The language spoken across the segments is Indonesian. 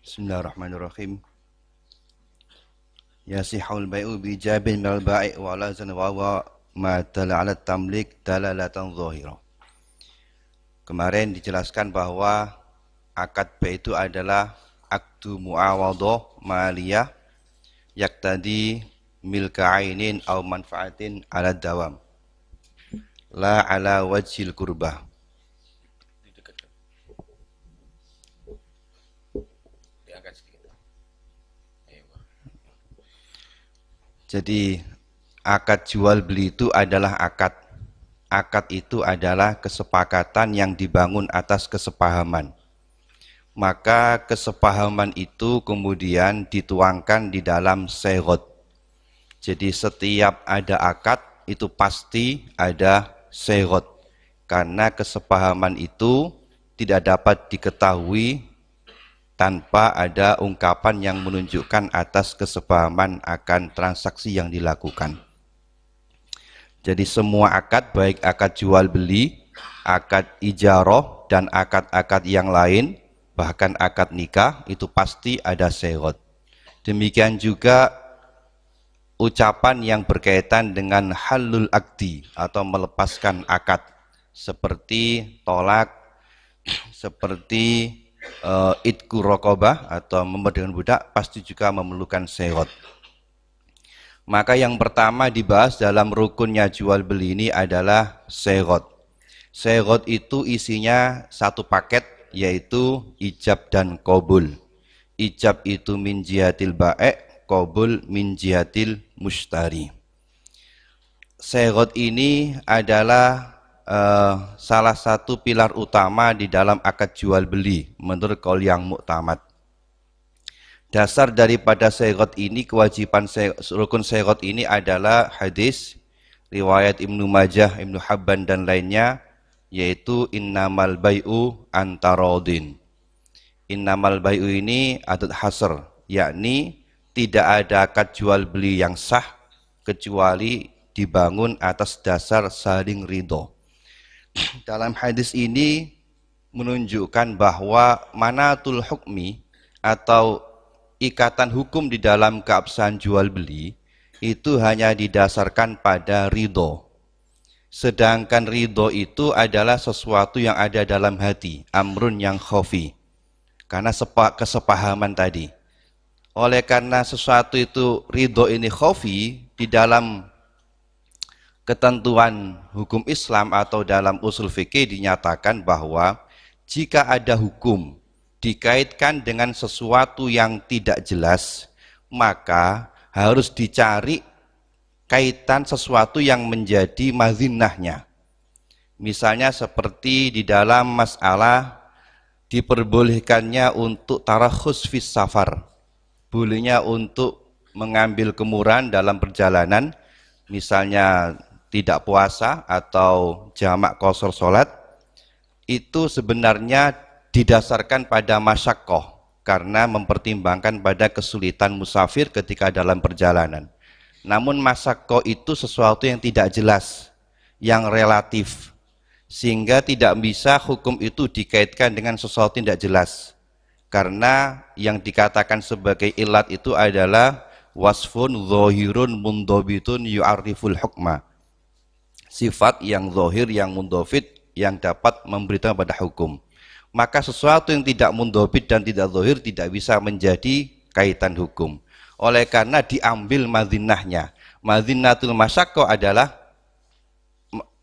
Bismillahirrahmanirrahim. Yasihul bai'u bi ijabin minal ba'i' wa la zan wa ma dala 'ala tamlik dalalatan zahira. Kemarin dijelaskan bahwa akad bai' itu adalah akdu muawadhah maliyah yaktadi milka ainin aw manfaatin 'ala dawam la 'ala wajhil qurbah. Jadi akad jual beli itu adalah akad. Akad itu adalah kesepakatan yang dibangun atas kesepahaman. Maka kesepahaman itu kemudian dituangkan di dalam syarat. Jadi setiap ada akad itu pasti ada syarat. Karena kesepahaman itu tidak dapat diketahui tanpa ada ungkapan yang menunjukkan atas kesepahaman akan transaksi yang dilakukan. Jadi semua akad, baik akad jual beli, akad ijarah, dan akad-akad yang lain, bahkan akad nikah, itu pasti ada syarat. Demikian juga ucapan yang berkaitan dengan halul akdi atau melepaskan akad, seperti tolak, seperti idku rokobah atau memerdekakan budak, pasti juga memerlukan syarat. Maka yang pertama dibahas dalam rukunnya jual beli ini adalah syarat. Syarat itu isinya satu paket, yaitu ijab dan qabul. Ijab itu min jihatil ba'i', qabul min jihatil mushtari. Syarat ini adalah salah satu pilar utama di dalam akad jual beli menurut qaul yang muktamad. Dasar daripada syarat ini, kewajiban rukun syarat ini adalah hadis riwayat Ibnu Majah, Ibnu Habban dan lainnya, yaitu innamal bai'u antarodin. Innamal bai'u ini adat hasr, yakni tidak ada akad jual beli yang sah kecuali dibangun atas dasar saling ridho. Dalam hadis ini menunjukkan bahwa manatul hukmi atau ikatan hukum di dalam keabsahan jual beli itu hanya didasarkan pada ridho. Sedangkan ridho itu adalah sesuatu yang ada dalam hati, amrun yang khafi, karena kesepahaman tadi. Oleh karena sesuatu itu ridho ini khafi, di dalam ketentuan hukum Islam atau dalam usul fikih dinyatakan bahwa jika ada hukum dikaitkan dengan sesuatu yang tidak jelas, maka harus dicari kaitan sesuatu yang menjadi mazinahnya. Misalnya seperti di dalam masalah diperbolehkannya untuk tarakhus fis safar, bolehnya untuk mengambil kemurahan dalam perjalanan, misalnya tidak puasa atau jamak qashar sholat, itu sebenarnya didasarkan pada masyaqqah, karena mempertimbangkan pada kesulitan musafir ketika dalam perjalanan. Namun masyaqqah itu sesuatu yang tidak jelas, yang relatif, sehingga tidak bisa hukum itu dikaitkan dengan sesuatu yang tidak jelas, karena yang dikatakan sebagai ilat itu adalah wasfun zahirun mundhabitun yu'arriful hukma, sifat yang zahir, yang mundhabit, yang dapat memberitahu pada hukum. Maka sesuatu yang tidak mundhabit dan tidak zahir tidak bisa menjadi kaitan hukum. Oleh karena diambil madzinahnya. Madzinatul masyaqqah adalah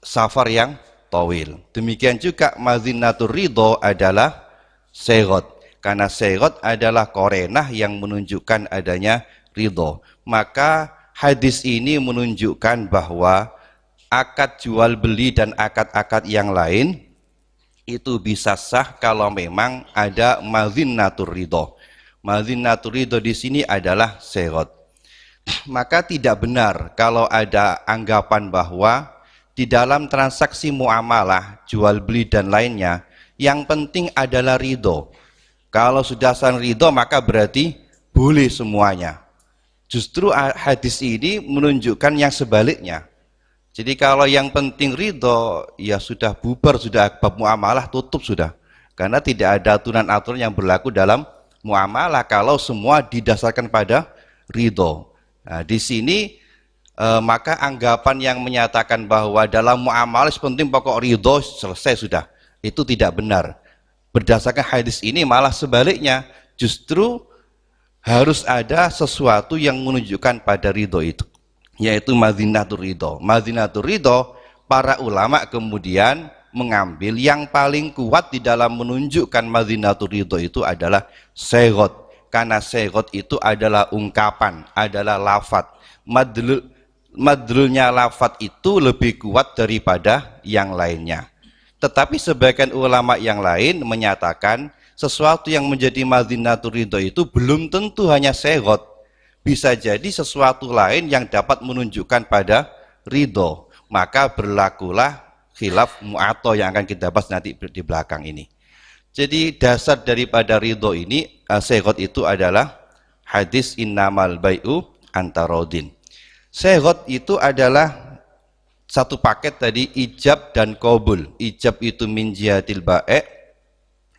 safar yang tawil. Demikian juga madzinatul ridho adalah syarat, karena syarat adalah qarinah yang menunjukkan adanya ridho. Maka hadis ini menunjukkan bahwa akad jual beli dan akad-akad yang lain itu bisa sah kalau memang ada mazinatur ridho. Mazinatur ridho di sini adalah syarat. Maka tidak benar kalau ada anggapan bahwa di dalam transaksi muamalah, jual beli dan lainnya, yang penting adalah ridho. Kalau sudah sah ridho maka berarti boleh semuanya. Justru hadis ini menunjukkan yang sebaliknya. Jadi kalau yang penting ridho, ya sudah bubar, sudah bab muamalah tutup sudah. Karena tidak ada aturan-aturan yang berlaku dalam muamalah kalau semua didasarkan pada ridho. Nah, di sini maka anggapan yang menyatakan bahwa dalam muamalah penting pokok ridho selesai sudah, itu tidak benar. Berdasarkan hadis ini malah sebaliknya, justru harus ada sesuatu yang menunjukkan pada ridho itu, yaitu madinatul ridho. Madinatul ridho, para ulama kemudian mengambil yang paling kuat di dalam menunjukkan madinatul ridho itu adalah segot, karena segot itu adalah ungkapan, adalah lafat. Madlulnya lafat itu lebih kuat daripada yang lainnya. Tetapi sebagian ulama yang lain menyatakan sesuatu yang menjadi madinatul ridho itu belum tentu hanya segot, bisa jadi sesuatu lain yang dapat menunjukkan pada ridho. Maka berlakulah khilaf mu'ato yang akan kita bahas nanti di belakang ini. Jadi dasar daripada ridho ini, segot itu adalah hadis innamal bai'u antarodin. Segot itu adalah satu paket tadi, ijab dan qabul. Ijab itu min jihatil bae',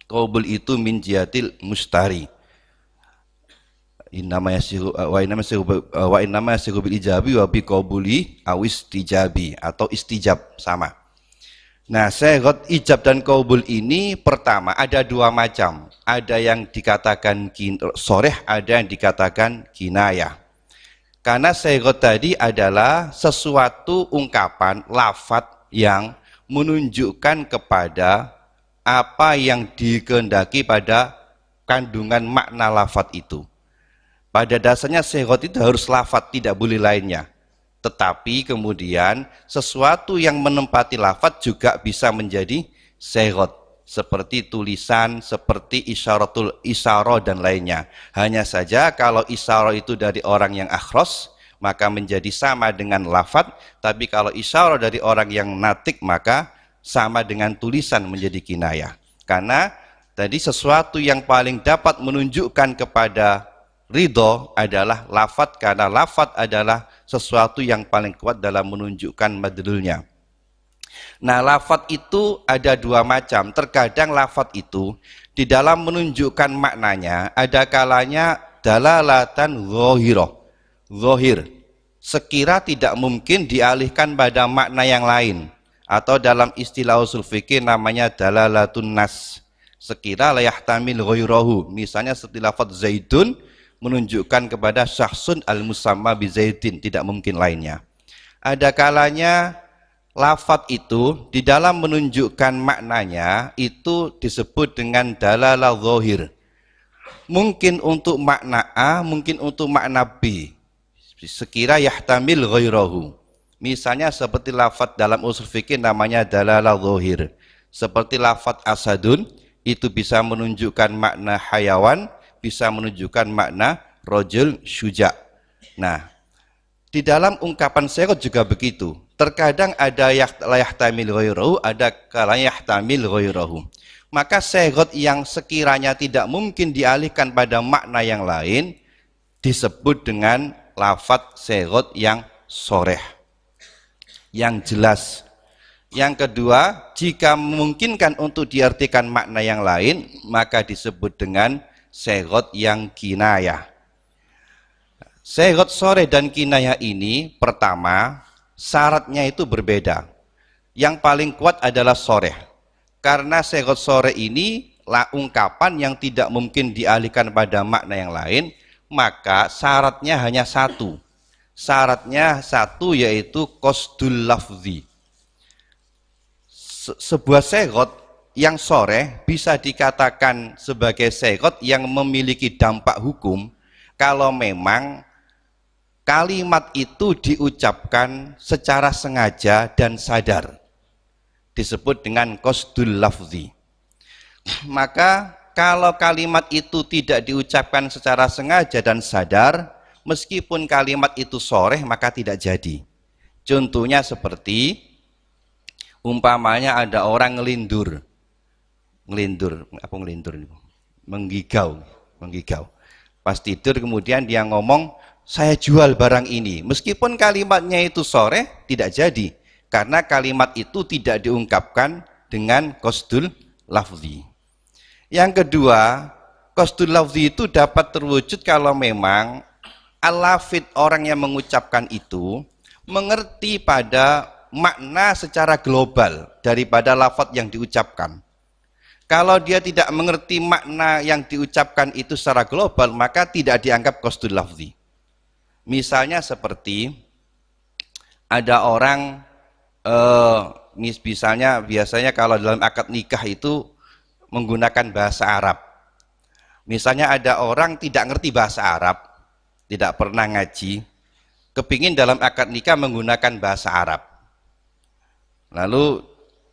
qabul itu min jihatil mustari. Innama yasihu bil ijabi wa bi qabuli aw istijabi, atau istijab sama. Nah, segot, ijab dan qabul ini pertama ada dua macam. Ada yang dikatakan soreh, ada yang dikatakan kinayah. Karena segot tadi adalah sesuatu ungkapan, lafat yang menunjukkan kepada apa yang dikehendaki pada kandungan makna lafat itu. Pada dasarnya segot itu harus lafat, tidak boleh lainnya. Tetapi kemudian sesuatu yang menempati lafat juga bisa menjadi segot. Seperti tulisan, seperti isyarah dan lainnya. Hanya saja kalau isyarah itu dari orang yang akhros, maka menjadi sama dengan lafat. Tapi kalau isyarah dari orang yang natik, maka sama dengan tulisan, menjadi kinayah. Karena tadi sesuatu yang paling dapat menunjukkan kepada ridho adalah lafat, karena lafat adalah sesuatu yang paling kuat dalam menunjukkan madlulnya. Nah, lafat itu ada dua macam. Terkadang lafat itu di dalam menunjukkan maknanya ada kalanya dalalatan zahir, sekira tidak mungkin dialihkan pada makna yang lain, atau dalam istilah usul fikih namanya dalalatun nas, sekira la yahtamil ghairahu. Misalnya seperti lafaz zaidun menunjukkan kepada syakhsun al-musamma bi zaidin, tidak mungkin lainnya. Ada kalanya lafat itu di dalam menunjukkan maknanya itu disebut dengan dalalah zahir. Mungkin untuk makna A, mungkin untuk makna B. Sekira yahtamil ghairahu. Misalnya seperti lafat dalam usul fikih namanya dalalah zahir. Seperti lafat asadun itu bisa menunjukkan makna hayawan, bisa menunjukkan makna rajul syuja. Nah, di dalam ungkapan segot juga begitu. Terkadang ada yahtamil ghairahu, ada kalanya yahtamil ghairahu. Maka segot yang sekiranya tidak mungkin dialihkan pada makna yang lain disebut dengan lafat segot yang soreh, yang jelas. Yang kedua, jika memungkinkan untuk diartikan makna yang lain, maka disebut dengan segot yang kinayah. Segot soreh dan kinayah ini pertama, syaratnya itu berbeda. Yang paling kuat adalah soreh. Karena segot soreh ini ungkapan yang tidak mungkin dialihkan pada makna yang lain, maka syaratnya hanya satu. Syaratnya satu, yaitu qasdul lafzi. Sebuah segot yang soreh bisa dikatakan sebagai segot yang memiliki dampak hukum kalau memang kalimat itu diucapkan secara sengaja dan sadar, disebut dengan qasdul lafzi. Maka kalau kalimat itu tidak diucapkan secara sengaja dan sadar, meskipun kalimat itu soreh maka tidak jadi. Contohnya seperti umpamanya ada orang ngelindur, menggigau. Pas tidur kemudian dia ngomong, saya jual barang ini. Meskipun kalimatnya itu soreh, tidak jadi. Karena kalimat itu tidak diungkapkan dengan qasdul lafzi. Yang kedua, qasdul lafzi itu dapat terwujud kalau memang al-lafid orang yang mengucapkan itu mengerti pada makna secara global daripada lafaz yang diucapkan. Kalau dia tidak mengerti makna yang diucapkan itu secara global, maka tidak dianggap qasdul lafzi. Misalnya seperti ada orang misalnya biasanya kalau dalam akad nikah itu menggunakan bahasa Arab. Misalnya ada orang tidak ngerti bahasa Arab, tidak pernah ngaji, kepingin dalam akad nikah menggunakan bahasa Arab. Lalu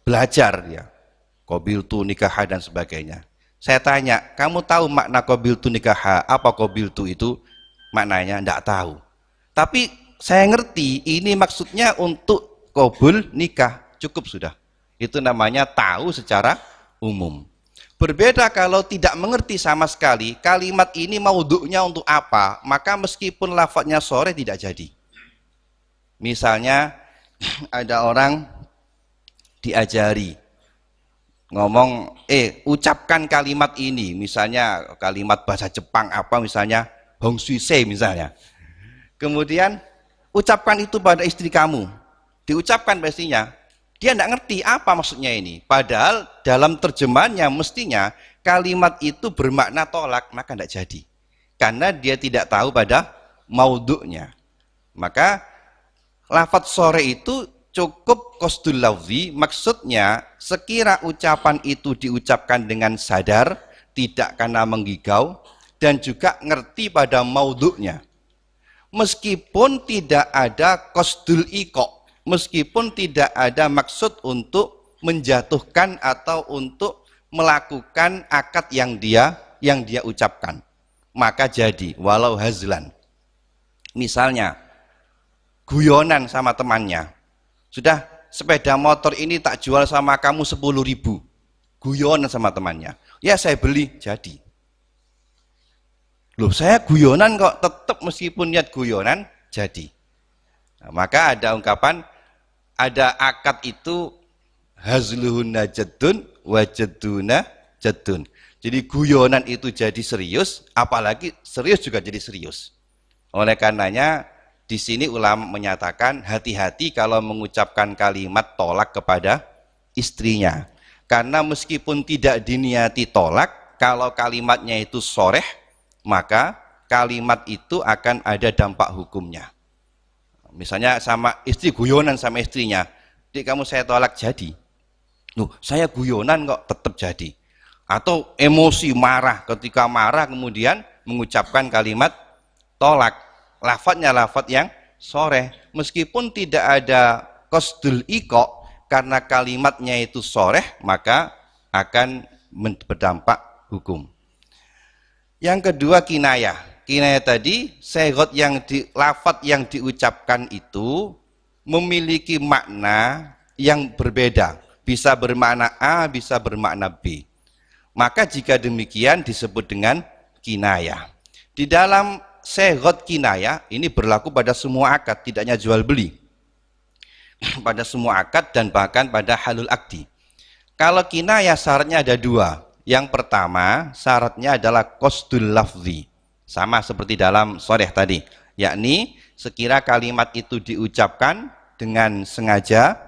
belajar dia, qabiltu nikaha dan sebagainya. Saya tanya, kamu tahu makna qabiltu nikaha? Apa qabiltu itu maknanya? Tidak tahu. Tapi saya ngerti ini maksudnya untuk qabul nikah, cukup sudah. Itu namanya tahu secara umum. Berbeda kalau tidak mengerti sama sekali kalimat ini maudhu'nya untuk apa, maka meskipun lafadznya sore tidak jadi. Misalnya ada orang diajari ngomong, ucapkan kalimat ini, misalnya kalimat bahasa Jepang apa, misalnya hongsuise misalnya. Kemudian ucapkan itu pada istri kamu, diucapkan pastinya. Dia tidak ngerti apa maksudnya ini. Padahal dalam terjemahannya mestinya kalimat itu bermakna tolak, maka tidak jadi. Karena dia tidak tahu pada maudhu'nya. Maka lafadz sore itu cukup qasdul lafzi, maksudnya sekira ucapan itu diucapkan dengan sadar, tidak karena menggigau, dan juga ngerti pada maudhu'nya. Meskipun tidak ada qasdul iqa', meskipun tidak ada maksud untuk menjatuhkan atau untuk melakukan akad yang dia ucapkan, maka jadi walau hazlan. Misalnya guyonan sama temannya, sudah sepeda motor ini tak jual sama kamu 10.000, guyonan sama temannya, ya saya beli, jadi. Loh, saya guyonan kok, tetap meskipun niat guyonan jadi. Nah, maka ada ungkapan, ada akad itu hazluhunna jaddun wajadduna jaddun. Jadi guyonan itu jadi serius, apalagi serius juga jadi serius. Oleh karenanya di sini ulama menyatakan hati-hati kalau mengucapkan kalimat tolak kepada istrinya. Karena meskipun tidak diniati tolak, kalau kalimatnya itu soreh, maka kalimat itu akan ada dampak hukumnya. Misalnya sama istri, guyonan sama istrinya, "Dik, kamu saya tolak," jadi. Loh, saya guyonan kok, tetap jadi. Atau emosi, marah, ketika marah kemudian mengucapkan kalimat tolak, lafadznya lafadz yang soreh, meskipun tidak ada qasdul iqa', karena kalimatnya itu soreh, maka akan berdampak hukum. Yang kedua kinayah. Kinayah tadi, segot yang lafadz yang diucapkan itu memiliki makna yang berbeda, bisa bermakna A, bisa bermakna B. Maka jika demikian disebut dengan kinayah. Di dalam segot kinayah ini berlaku pada semua akad, tidak hanya jual beli, pada semua akad dan bahkan pada halul akdi. Kalau kinayah syaratnya ada dua. Yang pertama syaratnya adalah qasdul lafzi, sama seperti dalam soreh tadi, yakni sekira kalimat itu diucapkan dengan sengaja,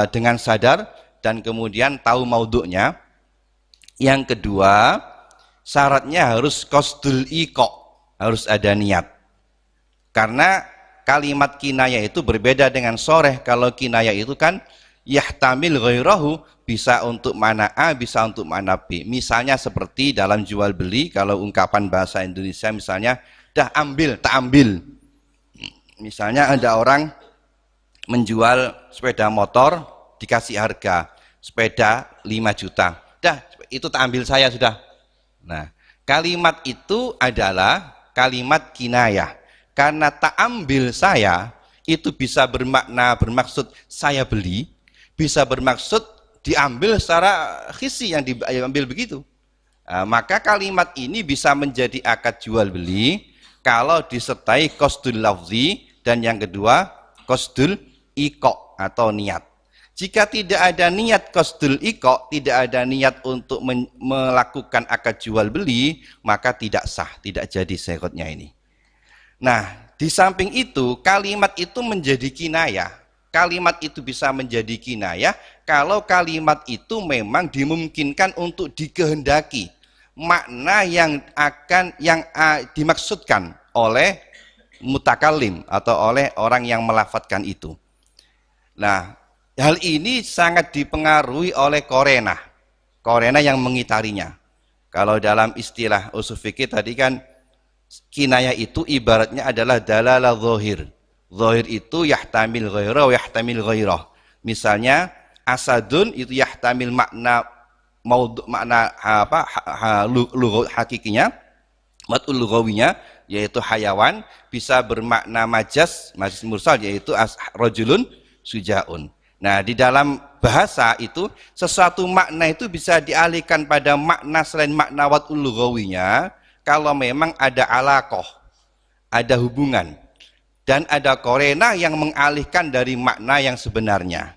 dengan sadar, dan kemudian tahu maudhu'nya. Yang kedua syaratnya harus qasdul iqa', harus ada niat. Karena kalimat kinayah itu berbeda dengan soreh. Kalau kinayah itu kan yahtamil ghairahu, bisa untuk mana A, bisa untuk mana B. Misalnya seperti dalam jual beli, kalau ungkapan bahasa Indonesia misalnya, dah ambil, tak ambil. Misalnya ada orang menjual sepeda motor, dikasih harga sepeda 5 juta, dah itu tak ambil saya sudah. Nah, kalimat itu adalah kalimat kinayah, karena tak ambil saya itu bisa bermaksud saya beli, bisa bermaksud diambil secara khisi, yang diambil begitu. Nah, maka kalimat ini bisa menjadi akad jual beli kalau disertai qasdul lafzi, dan yang kedua qasdul iqa' atau niat. Jika tidak ada niat qasdul iqa, tidak ada niat untuk melakukan akad jual beli, maka tidak sah, tidak jadi syaratnya ini. Nah, di samping itu kalimat itu menjadi kinayah. Kalimat itu bisa menjadi kinayah kalau kalimat itu memang dimungkinkan untuk dikehendaki. Makna yang dimaksudkan oleh mutakallim atau oleh orang yang melafadzkan itu. Nah, hal ini sangat dipengaruhi oleh korena yang mengitarinya. Kalau dalam istilah ushul fikih tadi kan kinayah itu ibaratnya adalah dalalah zahir. Zahir itu yahtamil ghairah wa yahtamil ghairah. Misalnya asadun itu yahtamil makna hakikinya, matul lughawinya yaitu hayawan, bisa bermakna majaz mursal yaitu rajulun sujaun. Nah, di dalam bahasa itu sesuatu makna itu bisa dialihkan pada makna selain makna watul lughawinya kalau memang ada alaqah, ada hubungan, dan ada korena yang mengalihkan dari makna yang sebenarnya.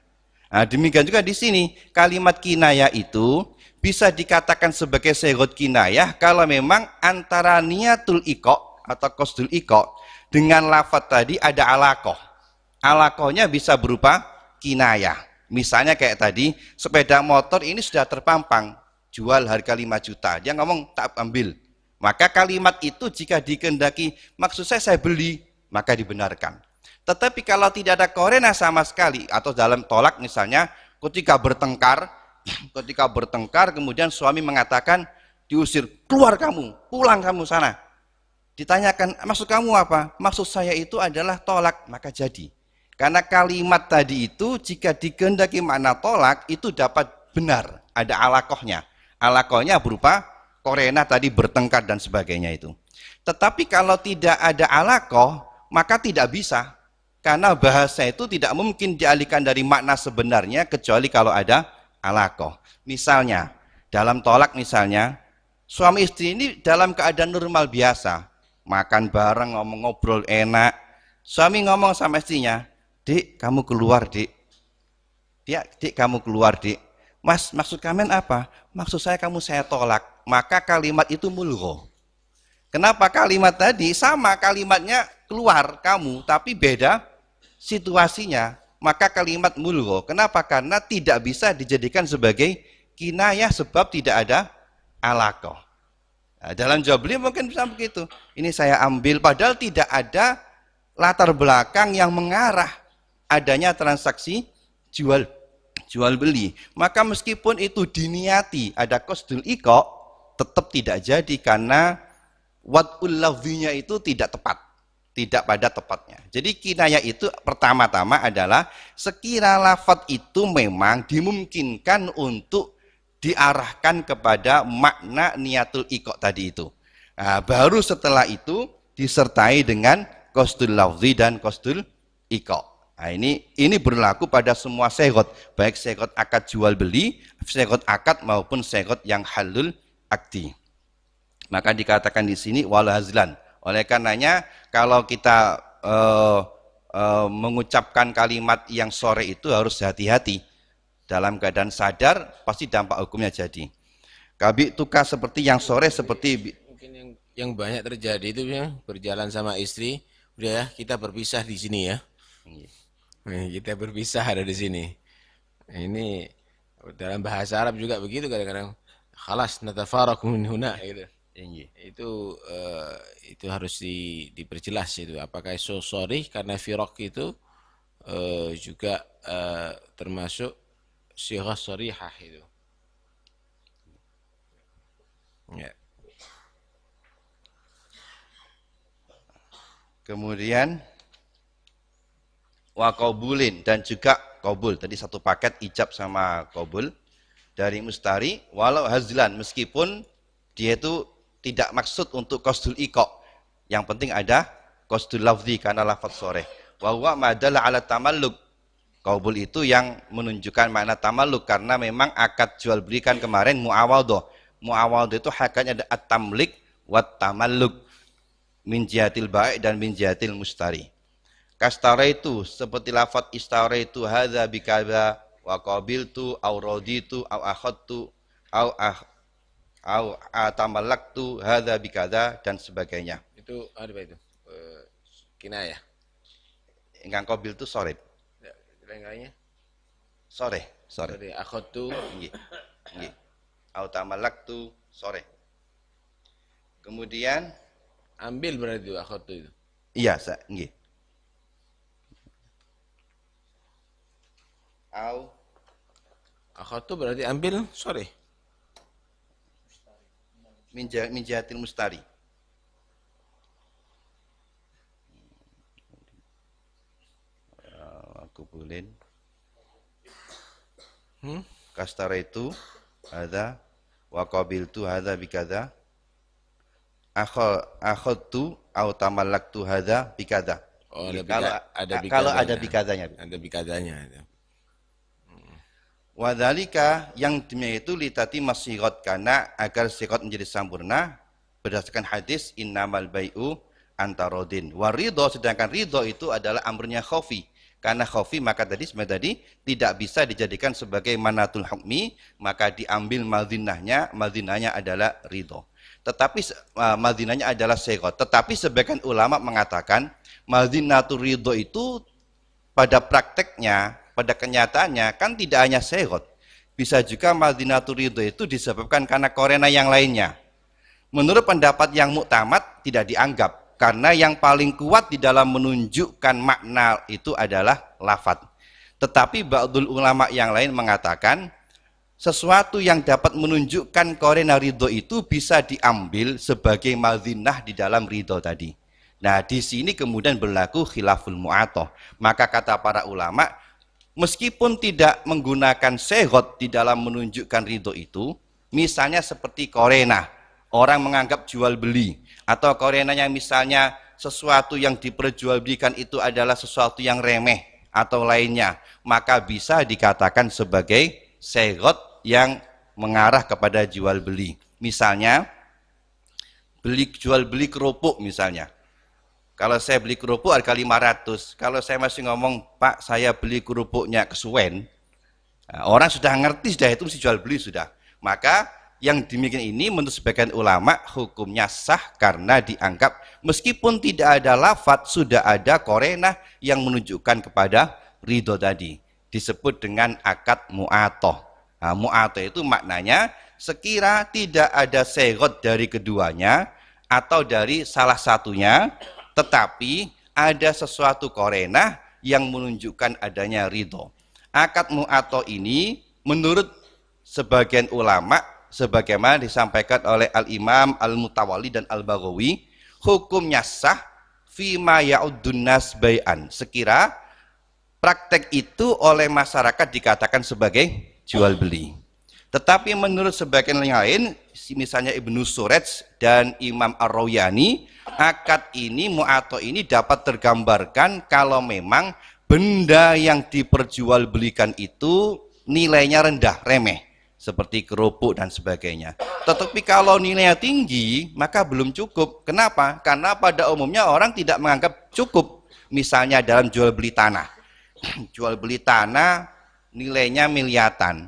Nah, demikian juga di sini kalimat kinayah itu bisa dikatakan sebagai syarat kinayah kalau memang antara niatul iqa atau qasdul iqa dengan lafadz tadi ada alaqah. Alaqahnya bisa berupa kinayah. Misalnya kayak tadi, sepeda motor ini sudah terpampang, jual harga 5 juta. Dia ngomong tak ambil. Maka kalimat itu jika dikehendaki, maksud saya beli, maka dibenarkan. Tetapi kalau tidak ada korena sama sekali, atau dalam tolak misalnya, ketika bertengkar kemudian suami mengatakan, diusir, keluar kamu, pulang kamu sana. Ditanyakan, maksud kamu apa? Maksud saya itu adalah tolak, maka jadi. Karena kalimat tadi itu jika dikehendaki makna tolak itu dapat benar, ada alaqahnya. Alaqahnya berupa korena tadi bertengkar dan sebagainya itu. Tetapi kalau tidak ada alaqah, maka tidak bisa. Karena bahasa itu tidak mungkin dialihkan dari makna sebenarnya kecuali kalau ada alaqah. Misalnya, dalam tolak misalnya, suami istri ini dalam keadaan normal biasa, makan bareng, ngobrol enak. Suami ngomong sama istrinya, "Dik, kamu keluar, Dik. Dik, kamu keluar, Dik. Mas, maksud kalian apa? Maksud saya tolak." Maka kalimat itu mulgho. Kenapa kalimat tadi sama kalimatnya keluar kamu, tapi beda situasinya. Maka kalimat mulgho. Kenapa? Karena tidak bisa dijadikan sebagai kinayah sebab tidak ada alaqah. Nah, dalam jual beli mungkin bisa begitu. Ini saya ambil padahal tidak ada latar belakang yang mengarah adanya transaksi jual beli. Maka meskipun itu diniati ada qasdul iqa, tetap tidak jadi karena wad'ul lafzinya itu tidak tepat, tidak pada tepatnya. Jadi kinayah itu pertama-tama adalah sekira lafadz itu memang dimungkinkan untuk diarahkan kepada makna niatul iqa tadi itu. Nah, baru setelah itu disertai dengan qasdul lafzi dan qasdul iqa. Nah, ini berlaku pada semua syarat, baik syarat akad jual beli, syarat akad maupun syarat yang halul akdi. Maka dikatakan di sini wal hazlan. Oleh karenanya kalau kita mengucapkan kalimat yang sore itu harus hati-hati. Dalam keadaan sadar pasti dampak hukumnya jadi. Kabi tukar seperti yang sore seperti mungkin yang banyak terjadi itu ya, berjalan sama istri, udah ya kita berpisah di sini ya. Kita berpisah ada di sini. Ini dalam bahasa Arab juga begitu kadang-kadang. Khalas natafaraqu min huna gitu. Itu harus diperjelas itu. Apakah itu sorry karena firaq itu juga termasuk sighah sharihah itu. Ya. kemudian wa qabulin dan juga qabul. Tadi satu paket ijab sama qabul dari mustari walau hazlan meskipun dia itu tidak maksud untuk qasdul iqa. Yang penting ada qasdul lafzi karena lafaz sore. Wa huwa madalla ala tamalluk. Qabul itu yang menunjukkan makna tamalluk karena memang akad jual beli kan kemarin muawadhah. Muawadhah itu hakanya ada at-tamlik wat tamalluk min jihatil bai' dan min jihatil mustari. Kastara itu seperti lafaz istara itu hadza bikadza wa qabiltu au raditu au akhadtu au atamallaktu hadza bikadza dan sebagainya. Itu apa itu? Kinayah. Ingkang qabil itu sorib. Ya, lain-lainnya? Sore. Sorry, akhadtu. Nggih. Nggih. Au tamallaktu sore. Kemudian Ambil berarti itu akhadtu itu. iya, nggih. Au Akhadtu berarti ambil sore. minjatil mustari. Aku boleh. Kastara itu hadza wa qabiltu hadza bikadza. Akhadtu au tamallaktu hadza bikadza. Oh, Kalau ada bikadzanya. Ada bikadzanya. Wadzalika yang demikian itu litati masirat karena agar sirat menjadi sempurna berdasarkan hadis innamal bai'u antarodin. Waridho sedangkan ridho itu adalah amrnya khofi. Karena khofi maka tadi tidak bisa dijadikan sebagai manatul hukmi, maka diambil madzinahnya adalah ridho. Tetapi madzinahnya adalah sirat. Tetapi sebagian ulama mengatakan madzinatul ridho itu pada prakteknya, pada kenyataannya kan tidak hanya sehot, bisa juga madinatul ridho itu disebabkan karena korena yang lainnya. Menurut pendapat yang muktamad tidak dianggap, karena yang paling kuat di dalam menunjukkan makna itu adalah lafadz. Tetapi ba'dul ulama yang lain mengatakan sesuatu yang dapat menunjukkan korena ridho itu bisa diambil sebagai madzinah di dalam ridho tadi. Nah, di sini kemudian berlaku khilaful mu'atoh. Maka kata para ulama, meskipun tidak menggunakan sehot di dalam menunjukkan ridho itu, misalnya seperti korena, orang menganggap jual beli, atau korenanya misalnya sesuatu yang diperjualbelikan itu adalah sesuatu yang remeh atau lainnya, maka bisa dikatakan sebagai sehot yang mengarah kepada jual beli. Misalnya jual beli kerupuk misalnya. Kalau saya beli kerupuk harga 500, kalau saya masih ngomong, Pak saya beli kerupuknya kesuwen, nah, orang sudah ngerti, sudah itu mesti jual beli sudah. Maka yang demikian ini menurut sebagian ulama hukumnya sah karena dianggap meskipun tidak ada lafadz sudah ada korena yang menunjukkan kepada ridho tadi. Disebut dengan akad mu'atoh. Nah, mu'atoh itu maknanya sekira tidak ada segot dari keduanya atau dari salah satunya, tetapi ada sesuatu korena yang menunjukkan adanya ridho. Akad mu'atoh ini menurut sebagian ulama, sebagaimana disampaikan oleh Al-Imam Al-Mutawalli dan Al-Baghawi, hukumnya sah fima ya'uddun nas bai'an. Sekira praktek itu oleh masyarakat dikatakan sebagai jual beli. Tetapi menurut sebagian yang lain, misalnya Ibnu Suraj dan Imam Ar-Rawyani, akad ini, mu'atoh ini dapat tergambarkan kalau memang benda yang diperjualbelikan itu nilainya rendah, remeh, seperti kerupuk dan sebagainya. Tetapi kalau nilainya tinggi, maka belum cukup. Kenapa? Karena pada umumnya orang tidak menganggap cukup. Misalnya dalam jual beli tanah. Jual beli tanah nilainya miliatan.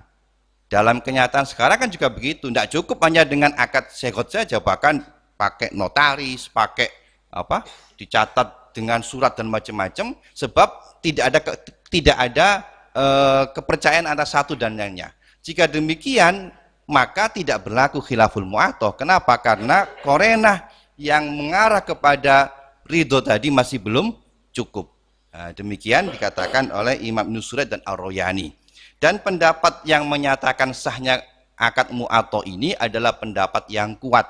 Dalam kenyataan sekarang kan juga begitu, tidak cukup hanya dengan akad segot saja, bahkan pakai notaris, pakai dicatat dengan surat dan macam-macam, sebab tidak ada kepercayaan antara satu dan lainnya. Jika demikian, maka tidak berlaku khilaful mu'atoh. Kenapa? Karena korena yang mengarah kepada ridho tadi masih belum cukup. Nah, demikian dikatakan oleh Imam Ibnu Suraj dan Ar-Rawyani. Dan pendapat yang menyatakan sahnya akad mu'atoh ini adalah pendapat yang kuat.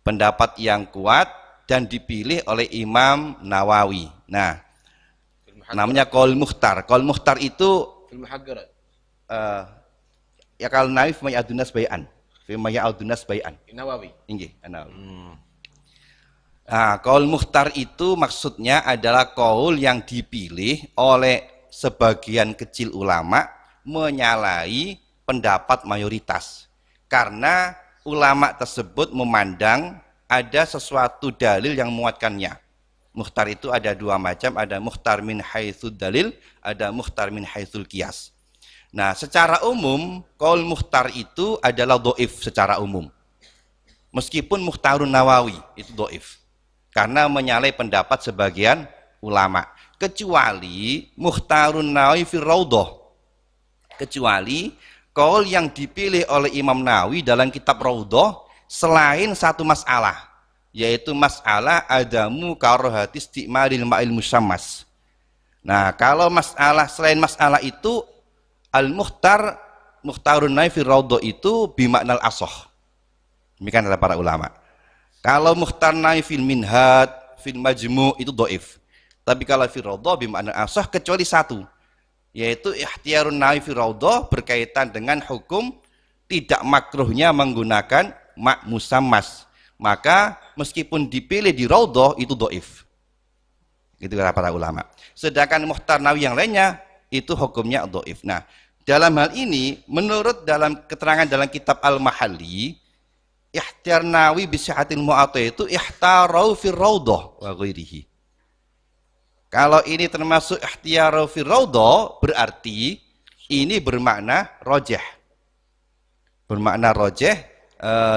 Pendapat yang kuat dan dipilih oleh Imam Nawawi. Nah, namanya Qaul Mukhtar. Qaul Mukhtar itu ya kalau Nawawi fi ma'adunas bai'an. Fi ma'adunas bai'an. Nawawi. Nggih, Nawawi. Nah, Qaul Mukhtar itu maksudnya adalah qaul yang dipilih oleh sebagian kecil ulama menyalahi pendapat mayoritas. Karena ulama tersebut memandang ada sesuatu dalil yang menguatkannya. Mukhtar itu ada dua macam, ada mukhtar min haitsul dalil, ada mukhtar min haitsul qiyas. Nah, secara umum, qaul mukhtar itu adalah dhaif secara umum. Meskipun Mukhtarun Nawawi itu dhaif. Karena menyalahi pendapat sebagian ulama. Kecuali Mukhtarun Nawawi fi Raudhah. Kecuali qaul yang dipilih oleh Imam Nawawi dalam kitab Raudhah selain satu masalah, yaitu masalah adamu karohati isti'malil ma'il musammas. Nah, kalau masalah selain masalah itu Mukhtarun Nawawi fi Raudhah itu bimaknal asoh. Demikian kata para ulama. Kalau Mukhtar Nawawi fil Minhaj, fil Majmu' itu dhaif. Tapi kalau fi Raudhah bimaknal asoh kecuali satu, yaitu ikhtiyarun Nawawi fi Raudhah berkaitan dengan hukum tidak makruhnya menggunakan mak musammas. Maka meskipun dipilih di Raudhah itu dhaif. Itu kata para ulama. Sedangkan Mukhtar Nawawi yang lainnya itu hukumnya dhaif. Nah, dalam hal ini menurut dalam keterangan dalam kitab Al-Mahalli, ikhtiyar Nawawi bi sihhatil mu'athah itu ihtarau fi Raudhah wa ghairihi. Kalau ini termasuk ikhtiyar fi Raudhah berarti ini bermakna rajih. Bermakna rajih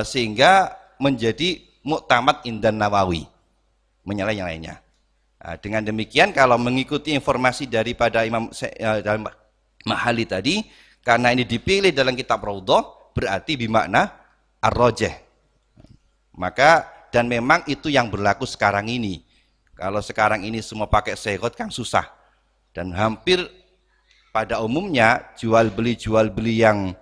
sehingga menjadi muktamad indan Nawawi, menyalahi yang lainnya. Nah, dengan demikian kalau mengikuti informasi daripada Imam Mahalli tadi, karena ini dipilih dalam kitab Raudhah berarti bimakna ar-rajih. Maka dan memang itu yang berlaku sekarang ini. Kalau sekarang ini semua pakai syarat kan susah. Dan hampir pada umumnya jual beli yang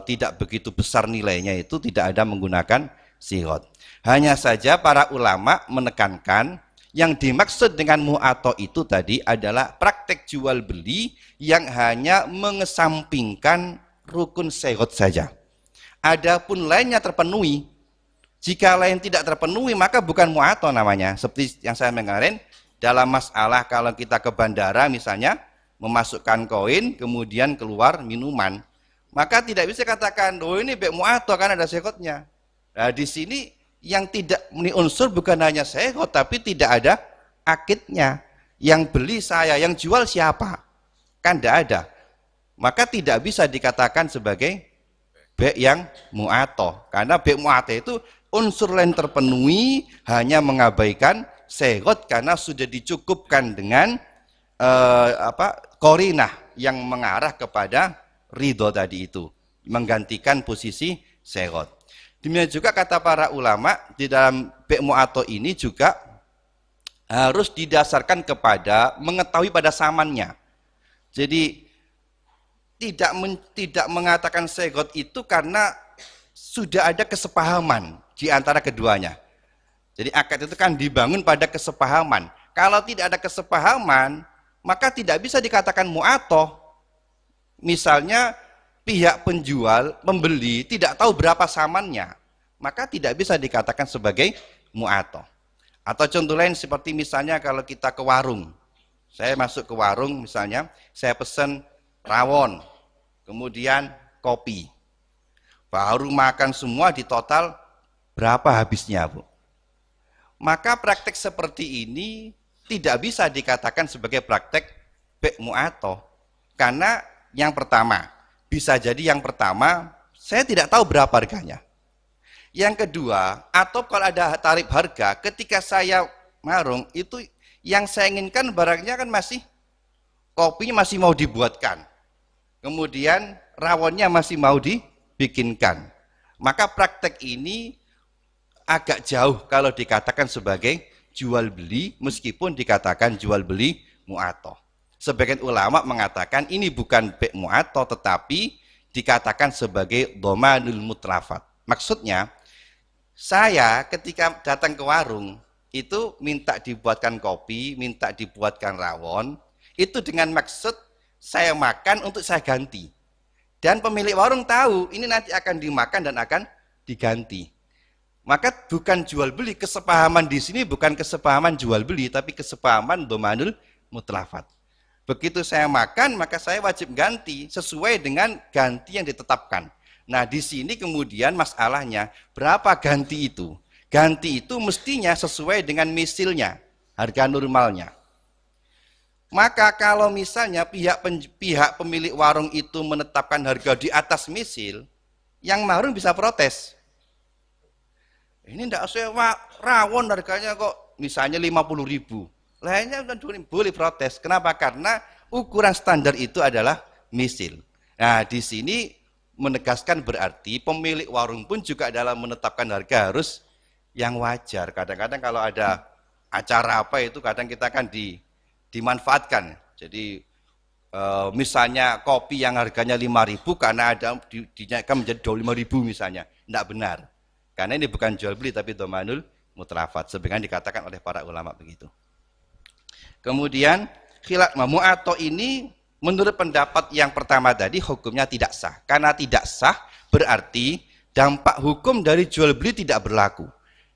tidak begitu besar nilainya itu tidak ada menggunakan syarat. Hanya saja para ulama menekankan yang dimaksud dengan mu'athah itu tadi adalah praktek jual beli yang hanya mengesampingkan rukun syarat saja. Adapun lainnya terpenuhi. Jika lain tidak terpenuhi maka bukan mu'athah namanya. Seperti yang saya kemarin dalam masalah kalau kita ke bandara misalnya memasukkan koin kemudian keluar minuman, maka tidak bisa katakan oh ini bek mu'athah kan ada syaratnya. Nah, di sini yang tidak ini unsur bukan hanya syarat tapi tidak ada akidnya. Yang beli saya, yang jual siapa? Kan tidak ada. Maka tidak bisa dikatakan sebagai bek yang mu'athah. Karena bek mu'athah itu unsur lain terpenuhi hanya mengabaikan syarat karena sudah dicukupkan dengan qarinah yang mengarah kepada ridho tadi itu, menggantikan posisi syarat. Demikian juga kata para ulama di dalam bek mu'athah ini juga harus didasarkan kepada mengetahui pada samannya. Jadi tidak mengatakan syarat itu karena sudah ada kesepahaman di antara keduanya. Jadi akad itu kan dibangun pada kesepahaman. Kalau tidak ada kesepahaman, maka tidak bisa dikatakan mu'athah. Misalnya pihak penjual, pembeli tidak tahu berapa samannya, maka tidak bisa dikatakan sebagai mu'athah. Atau contoh lain seperti misalnya kalau kita ke warung. Saya masuk ke warung misalnya, saya pesan rawon, kemudian kopi. Baru makan semua di total berapa habisnya, Bu? Maka praktek seperti ini tidak bisa dikatakan sebagai praktek bek mu'athah. Karena yang pertama, bisa jadi yang pertama saya tidak tahu berapa harganya. Yang kedua, atau kalau ada tarif harga, ketika saya marung itu yang saya inginkan barangnya kan masih kopinya masih mau dibuatkan. Kemudian rawonnya masih mau dibikinkan. Maka praktek ini agak jauh kalau dikatakan sebagai jual beli meskipun dikatakan jual beli mu'athah. Sebagian ulama mengatakan ini bukan bek mu'athah tetapi dikatakan sebagai dhamanul mutlafat. Maksudnya saya ketika datang ke warung itu minta dibuatkan kopi, minta dibuatkan rawon, itu dengan maksud saya makan untuk saya ganti. Dan pemilik warung tahu ini nanti akan dimakan dan akan diganti. Maka bukan jual beli, kesepahaman di sini bukan kesepahaman jual beli tapi kesepahaman dhamanul mutlafat. Begitu saya makan maka saya wajib ganti sesuai dengan ganti yang ditetapkan. Nah, di sini kemudian masalahnya berapa ganti itu? Ganti itu mestinya sesuai dengan misilnya. harga normalnya. Maka kalau misalnya pihak pemilik warung itu menetapkan harga di atas misil, yang mahrum bisa protes. Ini tidak sewa rawon harganya kok misalnya 50.000. Lainnya boleh protes. Kenapa? Karena ukuran standar itu adalah misil. Nah, di sini menegaskan berarti pemilik warung pun juga dalam menetapkan harga harus yang wajar. Kadang-kadang kalau ada acara apa itu kadang kita kan dimanfaatkan. Jadi misalnya kopi yang harganya 5.000 karena ada dinaikkan menjadi 25.000 misalnya. Tidak benar. Karena ini bukan jual beli tapi domanul mutlafat. Sebagaimana dikatakan oleh para ulama begitu. Kemudian khilaf mu'ato ini menurut pendapat yang pertama tadi hukumnya tidak sah. Karena tidak sah berarti dampak hukum dari jual beli tidak berlaku.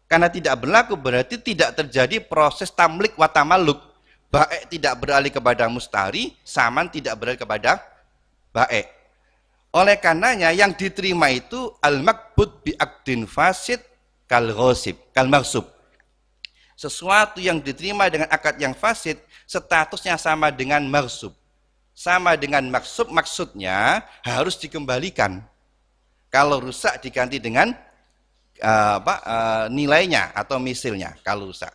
Karena tidak berlaku berarti tidak terjadi proses tamlik wa tamalluk. Baik tidak beralih kepada mustari, saman tidak beralih kepada baik. Oleh karenanya yang diterima itu al-makbud bi'aqdin fasid kal ghasib, kal maghsub. Sesuatu yang diterima dengan akad yang fasid statusnya sama dengan maghsub. Sama dengan maghsub, maksudnya harus dikembalikan. Kalau rusak diganti dengan nilainya atau misilnya kalau rusak.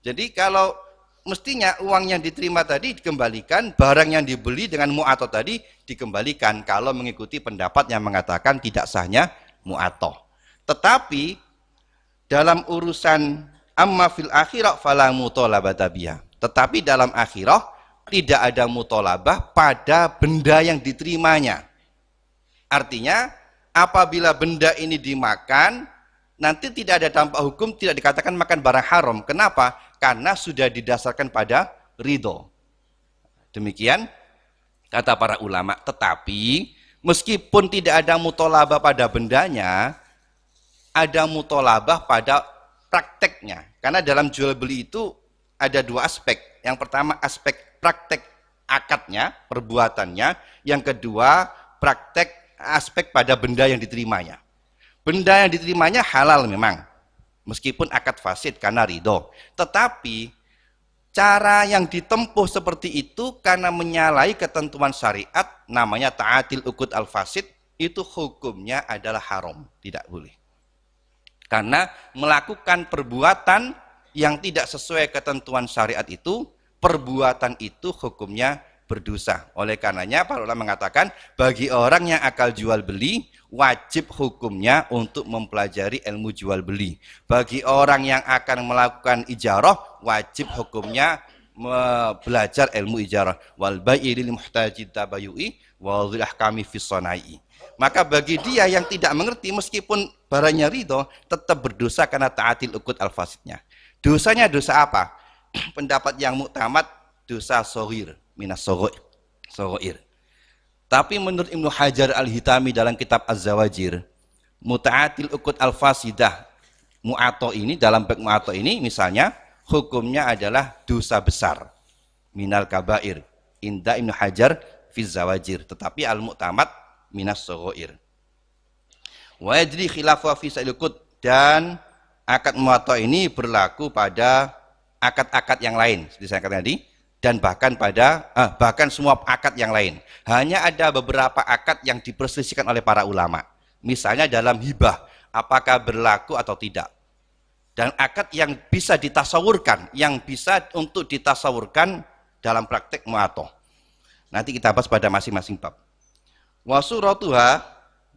Jadi kalau mestinya uang yang diterima tadi dikembalikan, barang yang dibeli dengan mu'ato tadi dikembalikan kalau mengikuti pendapat yang mengatakan tidak sahnya mu'ato. Tetapi dalam urusan amma fil akhirah fala mutolabata biha. Tetapi dalam akhirah tidak ada mutolabah pada benda yang diterimanya. Artinya apabila benda ini dimakan nanti tidak ada dampak hukum, tidak dikatakan makan barang haram. Kenapa? Karena sudah didasarkan pada ridho. Demikian kata para ulama. Tetapi meskipun tidak ada mutolabah pada bendanya, ada mutolabah pada prakteknya. Karena dalam jual beli itu ada dua aspek. Yang pertama aspek praktek akadnya, perbuatannya. Yang kedua praktek aspek pada benda yang diterimanya. Benda yang diterimanya halal memang, meskipun akad fasid karena ridho. Tetapi cara yang ditempuh seperti itu karena menyalahi ketentuan syariat, namanya ta'atil uqud al-fasid, itu hukumnya adalah haram, tidak boleh. Karena melakukan perbuatan yang tidak sesuai ketentuan syariat itu, perbuatan itu hukumnya berdosa. Oleh karenanya para ulama mengatakan bagi orang yang akal jual beli wajib hukumnya untuk mempelajari ilmu jual beli. Bagi orang yang akan melakukan ijarah wajib hukumnya belajar ilmu ijarah. Wal bai'i lil muhtaji tabayui wa dzil ahkami fis sanai. Maka bagi dia yang tidak mengerti meskipun barangnya ridho tetap berdosa karena ta'atil uqud al-fasidnya. Dosanya dosa apa? Pendapat yang muktamad dosa shaghir minas shaghair. Tapi menurut Ibnu Hajar al-Hitami dalam kitab Az-Zawajir, muta'atil uqud al-fasidah mu'ato ini, dalam bab mu'ato ini misalnya hukumnya adalah dosa besar minal kabair inda Ibnu Hajar fi Zawajir, tetapi al-mu'tamad minas shaghair. Wa yajri khilafu fi sa'il uqud, dan akad mu'ato ini berlaku pada akad-akad yang lain seperti saya katakan tadi, dan bahkan bahkan semua akad yang lain. Hanya ada beberapa akad yang diperselisihkan oleh para ulama. Misalnya dalam hibah, apakah berlaku atau tidak. Dan akad yang bisa ditasawurkan, yang bisa untuk ditasawurkan dalam praktek mu'ato. Nanti kita bahas pada masing-masing bab. Wa suratuha,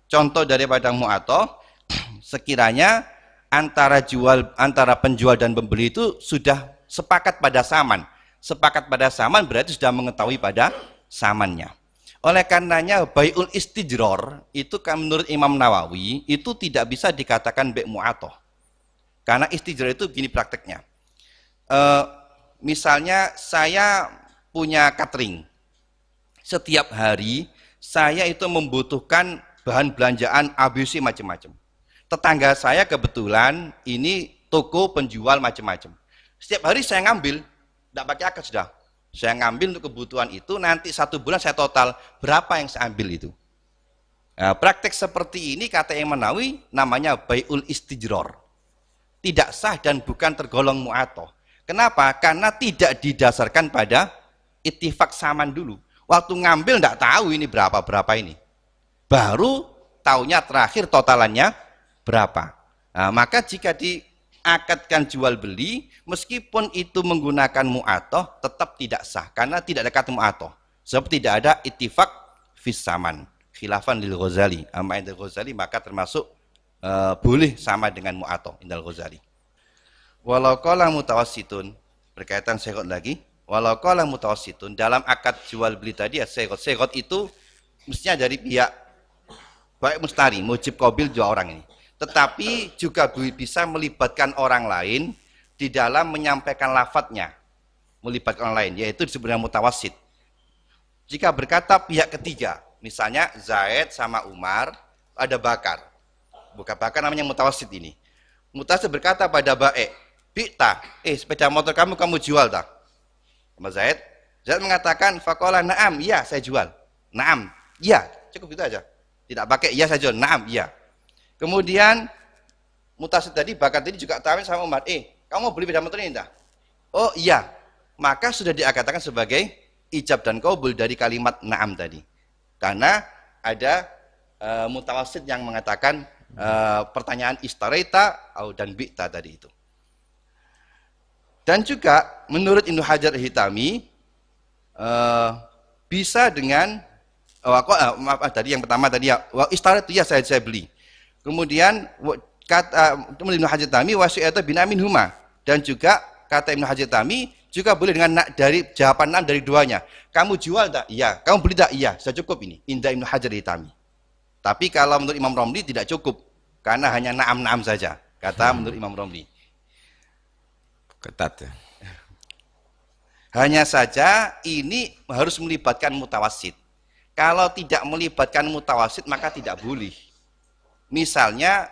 contoh daripada mu'ato, sekiranya antara penjual dan pembeli itu sudah sepakat pada saman. Sepakat pada saman berarti sudah mengetahui pada samannya. Oleh karenanya bai'ul istijror itu kan menurut Imam Nawawi itu tidak bisa dikatakan bai' mu'ato. Karena istijror itu begini prakteknya. Misalnya saya punya catering. Setiap hari saya itu membutuhkan bahan belanjaan ABC macam-macam. Tetangga saya kebetulan ini toko penjual macam-macam. Setiap hari saya ngambil, tidak pakai akad sudah. Saya ngambil untuk kebutuhan itu, nanti 1 bulan saya total berapa yang saya ambil itu. Nah, praktek seperti ini kata Imam Nawawi namanya bai'ul istijror. Tidak sah dan bukan tergolong mu'ato. Kenapa? Karena tidak didasarkan pada ittifak saman dulu. Waktu ngambil enggak tahu ini berapa ini. Baru taunya terakhir totalannya berapa. Nah, maka jika diakadkan jual beli, meskipun itu menggunakan mu'atoh, tetap tidak sah karena tidak ada kata mu'atoh. Sebab tidak ada ittifak fis saman. Khilafan lil Ghazali. Amma indal Ghazali maka termasuk boleh sama dengan mu'atoh indal Ghazali. Walau qala mutawassitun, berkaitan segot lagi. Walau qala mutawassitun, dalam akad jual beli tadi ya segot itu mestinya dari pihak baik mustari, mujib qabil dua orang ini. Tetapi juga bisa melibatkan orang lain di dalam menyampaikan lafadznya, melibatkan orang lain, yaitu disebut dengan mutawassit. Jika berkata pihak ketiga, misalnya Zaid sama Umar, ada Bakar, bukan Bakar namanya mutawassit ini. Mutawassit berkata pada Baik, Bikta, sepeda motor kamu jual tak? Sama Zaid. Zaid mengatakan, Faqala na'am, iya saya jual. Na'am, iya, cukup itu aja. Tidak pakai iya saya jual, na'am, iya. Kemudian mutawassit tadi, Bakar tadi juga tawin sama Umar, kamu mau beli sepeda motor ini tak? Oh iya, maka sudah dikatakan sebagai ijab dan qabul dari kalimat na'am tadi. Karena ada mutawassit yang mengatakan pertanyaan istaraita dan bi'ta tadi itu. Dan juga menurut Ibnu Hajar Al-Hitami bisa dengan maaf tadi yang pertama tadi ya istaraitu ya saya beli. Kemudian kata Ibnu Hajar Al-Hitami wasi'ata binamin huma, dan juga kata Ibnu Hajar Al-Hitami juga boleh dengan dari jawaban 6 dari duanya. Kamu jual tak? Iya. Kamu beli tak? Iya. Sudah cukup ini. Indah Ibnu Hajar Al-Hitami. Tapi kalau menurut Imam Romli tidak cukup. Karena hanya na'am-na'am saja. Kata menurut Imam Romli. Ketat ya. Hanya saja ini harus melibatkan mutawassit. Kalau tidak melibatkan mutawassit maka tidak boleh. Misalnya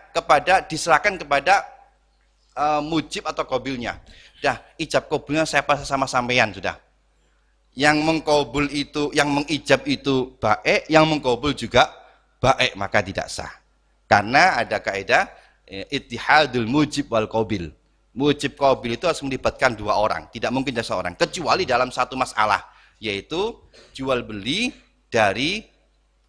diserahkan kepada mujib atau qabilnya. Dah, ijab qabulnya saya pas sama sampean sudah. Yang mengqabul itu, yang mengijab itu baik, yang mengqabul juga baik, maka tidak sah. Karena ada kaidah ittihadul mujib wal qabil. Mujib qabil itu harus melibatkan dua orang, tidak mungkin hanya seorang, kecuali dalam satu masalah, yaitu jual beli dari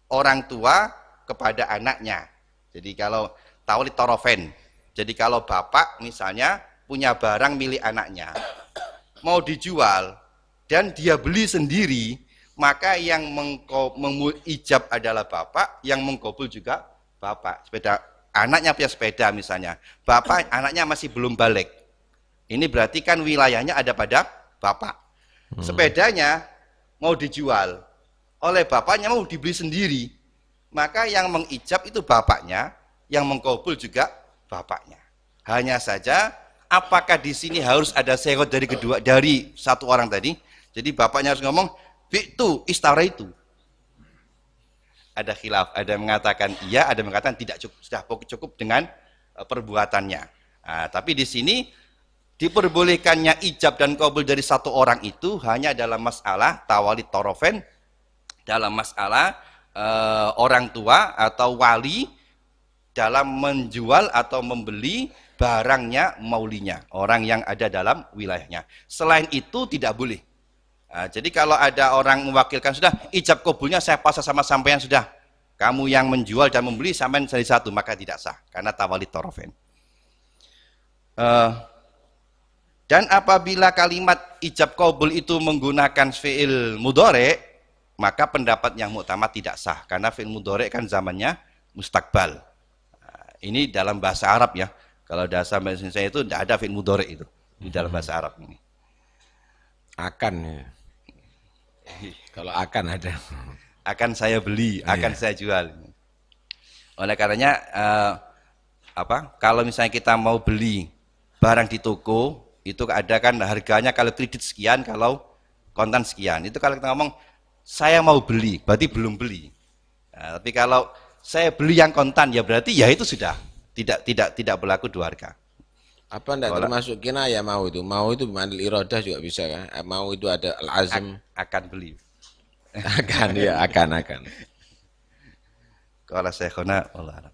orang tua kepada anaknya. Jadi kalau tawli torofen, jadi kalau bapak misalnya punya barang milik anaknya, mau dijual dan dia beli sendiri, maka yang mengijab adalah bapak, yang mengqabul juga bapak. Anaknya punya sepeda misalnya, bapak anaknya masih belum balik. Ini berarti kan wilayahnya ada pada bapak. Sepedanya mau dijual oleh bapaknya, mau dibeli sendiri, maka yang mengijab itu bapaknya, yang mengqabul juga bapaknya. Hanya saja apakah di sini harus ada segot dari satu orang tadi? Jadi bapaknya harus ngomong bi'tu istaraitu. Ada khilaf, ada yang mengatakan iya, ada yang mengatakan tidak cukup, sudah cukup dengan perbuatannya. Nah, tapi di sini diperbolehkannya ijab dan qabul dari satu orang itu hanya dalam masalah tawali torofen, dalam masalah orang tua atau wali dalam menjual atau membeli barangnya maulinya, orang yang ada dalam wilayahnya. Selain itu tidak boleh. Nah, jadi kalau ada orang mewakilkan, sudah ijab qabulnya saya pasang sama sampean, sudah kamu yang menjual dan membeli sampean jadi satu, maka tidak sah karena tawali torofen. Dan apabila kalimat ijab qabul itu menggunakan fi'il mudhari', maka pendapat yang muktamad tidak sah karena fi'il mudhari' kan zamannya mustakbal. Nah, ini dalam bahasa Arab ya. Kalau bahasa Indonesia itu tidak ada fi'il mudhari' itu di dalam bahasa Arab ini. Akan ya. Kalau akan ada. Akan saya beli, akan saya jual. Oleh karenanya kalau misalnya kita mau beli barang di toko, itu ada kan harganya kalau kredit sekian, kalau kontan sekian. Itu kalau kita ngomong saya mau beli, berarti belum beli. Nah, tapi kalau saya beli yang kontan ya berarti ya itu sudah tidak berlaku dua harga. Apa enggak termasuk kinayah mau itu? Mau itu mandil iradah juga bisa kan? Mau itu ada al-azm, akan beli. akan ya, akan. Kalau saya kena Allah.